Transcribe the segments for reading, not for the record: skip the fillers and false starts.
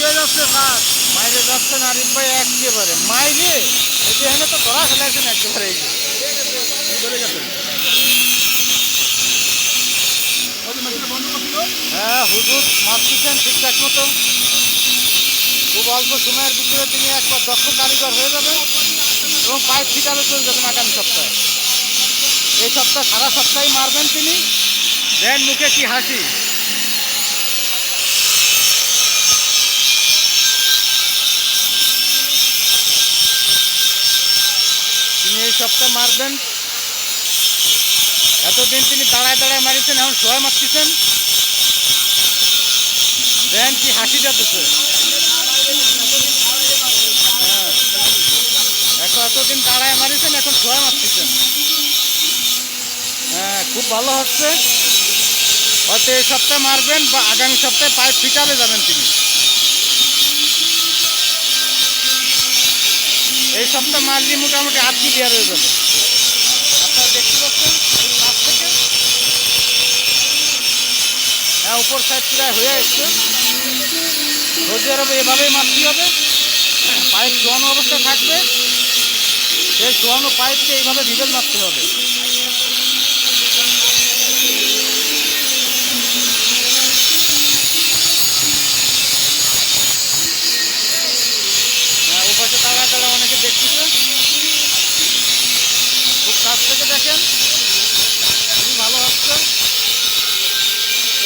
মাইরে যাচ্ছে স্যার, মাইরে যাচ্ছেন আরিফ ভাই একেবারে মাইরে। এই যে এখানে তো ধরা ফেলাইছেন একেবারে। এই যে বলে গেছেন বন্ধ করছিল। হ্যাঁ, হুজুর মারতেছেন ঠিকঠাক মতো। খুব অল্প সময়ের ভিতরে তিনি একবার দক্ষ কারিগর হয়ে যাবেন এবং পাইপ ফিটালে চলে যাবেন আগামী সপ্তাহে। এই সপ্তাহ সারা সপ্তাহে মারবেন তিনি। দেন মুখে কি হাসি। তিনি এই সপ্তাহে মারবেন। এতদিন তিনি দাঁড়ায় দাঁড়ায় মারিছেন, এখন শোয়া মারতেছেন। দেন কি হাসি যাতেছে। হ্যাঁ, এতদিন দাঁড়ায় মারিছেন, এখন শোয়া মারতেছেন। হ্যাঁ, খুব ভালো হচ্ছে। হয়তো এই সপ্তাহে মারবেন বা আগামী সপ্তাহে পাইপ ফিটালে যাবেন তিনি। এই সপ্তাহ মারলে মোটামুটি 8 ক্লিয়ার হয়ে যাবে। আপনারা দেখতে পাচ্ছেন কাছ থেকে। হ্যাঁ, উপর সাইড প্রায় হয়ে আসছে। সৌদি আরবে এভাবেই মারতে হবে। পাইপ শোয়ানো অবস্থায় থাকবে, সেই শোয়ানো পাইপকে এইভাবে ভিবেল মারতে হবে। হ্যাঁ, ওপাশে তাড়া তাড়া অনেকে দেখতেছে। খুব কাছ থেকে দেখেন, খুবই ভালো হচ্ছে।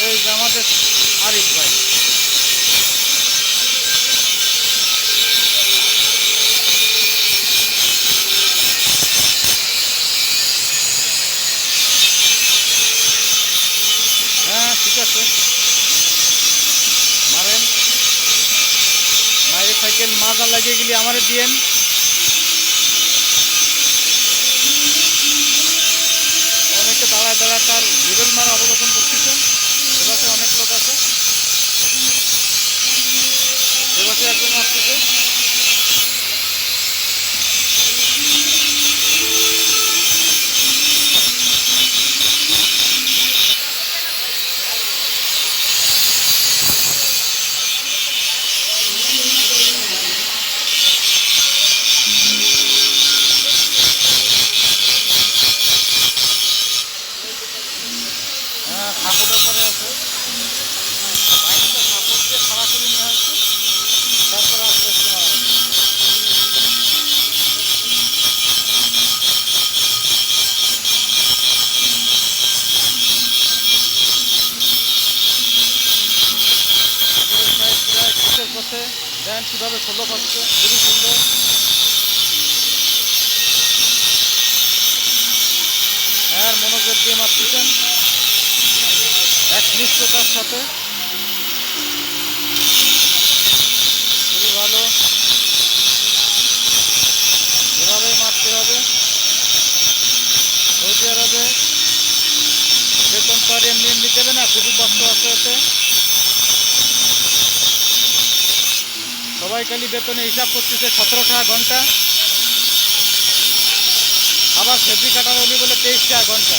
এই যে আমাদের আরিফ ভাই। হ্যাঁ, ঠিক আছে, মারেন। মায়ের সাইকেল মাজা লাগিয়ে গেলে আমারে দিয়েন। অনেকে দাঁড়ায় দাঁড়ায় তার ভিবেল মারা অবলোকন করতেছে। এবারে অনেক লোক আছে, এবারে একজন আসতেছে। হ্যাঁ, ঠাকুরের পরে আছে। বাইকটা ঠাকুর দিয়ে সরাসরি নেওয়া হয়েছে, তারপরে আস্তে আস্তে মারা হয়েছে। শীতের পথে দেন কীভাবে ষোলো পাচ্ছে, খুবই সুন্দর। হ্যাঁ, মনোযোগ দিয়ে মারতেছেন একনিষ্ঠতার সাথে, খুবই ভালো। এভাবেই মারতে হবে। সৌদি আরবে বেতন তো আর এমনি এমনি দেবে না, খুবই কষ্ট আছে এতে। সবাই খালি বেতনে হিসাব করতেছে 17 টাকা ঘন্টা, আবার ফেব্রিক কাটার হলি বলে 23 টাকা ঘন্টা।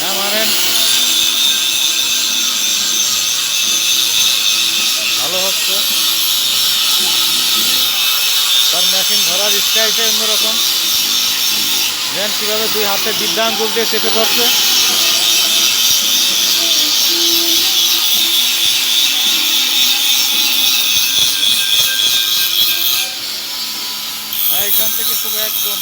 হ্যাঁ, মারেন, ভালো হচ্ছে। তার মেশিন ধরার স্টাইলটা অন্যরকম। দেন কীভাবে 2 হাতের বৃদ্ধা আঙ্গুল দিয়ে চেপে ধরছে। এখান থেকে খুব একদম